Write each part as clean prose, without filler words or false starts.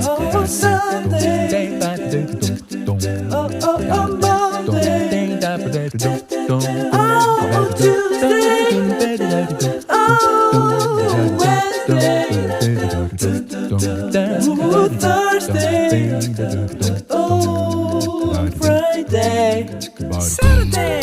Oh, Sunday. Oh, Monday. Oh, Tuesday. Oh, Wednesday. Oh, Thursday. Oh, Friday. Saturday.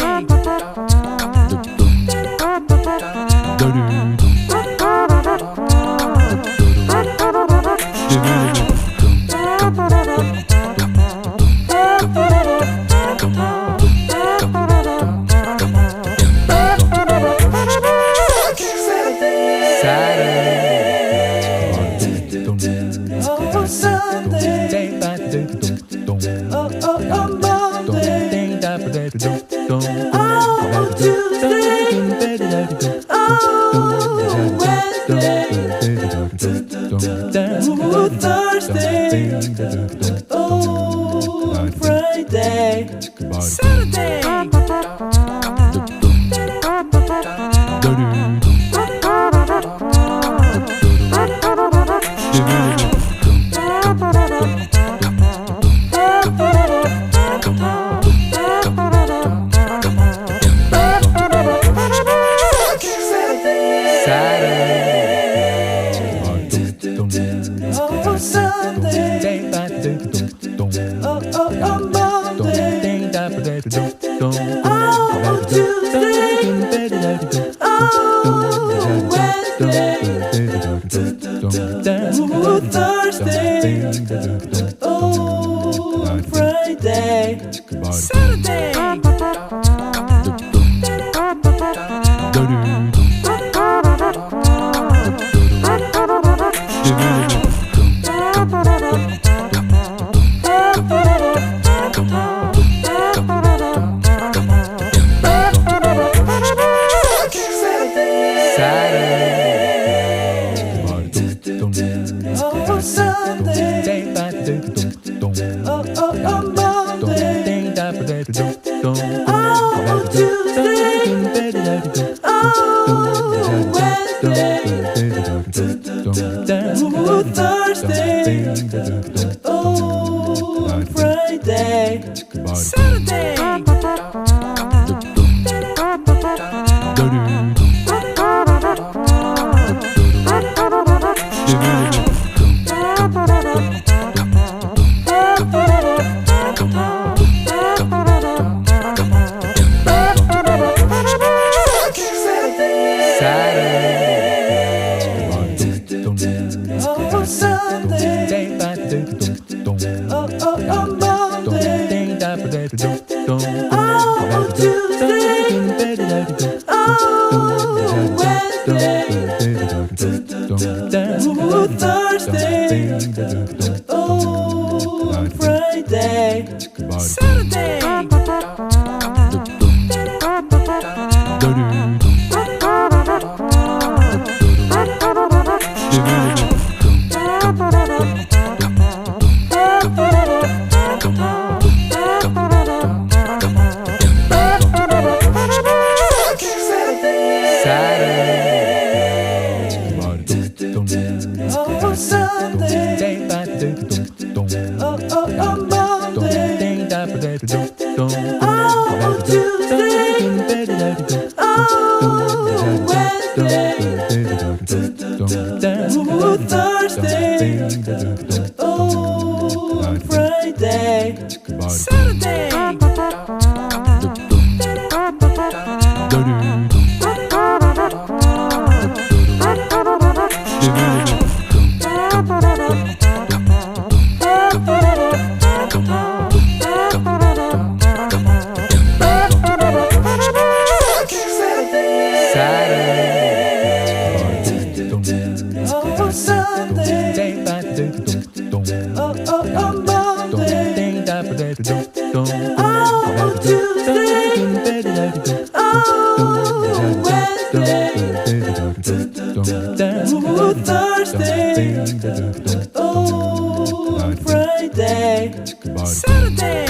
Oh, Sunday. Oh, Monday. Oh, Tuesday. Oh, Wednesday. Oh, Thursday. Oh, Friday. Saturday. Oh, Sunday. Oh, Monday. Oh, Tuesday. Oh, Wednesday. Oh, Thursday. Oh, Friday. Saturday. Oh, Sunday. Oh, Monday. Oh, Tuesday. Oh, Wednesday. Oh, Thursday. Oh, Friday. Saturday. Oh, Sunday. Oh, Monday. Oh, Tuesday. Oh, Wednesday. Oh, Thursday. Oh, Friday. Saturday. Oh, Sunday. Oh, Monday. Oh, Tuesday. Oh, Wednesday. Oh, Thursday. Oh, Friday. Saturday. Oh, Sunday. Oh, Monday. Oh, Tuesday. Oh, Wednesday. Oh, Thursday. Oh, Friday. Saturday.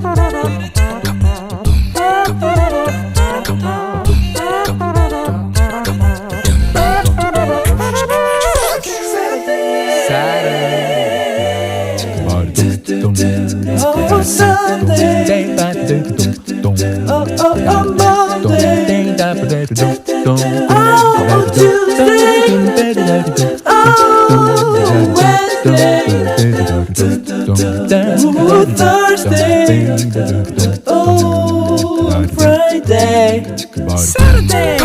Jewellery. Thursday, Friday, Saturday.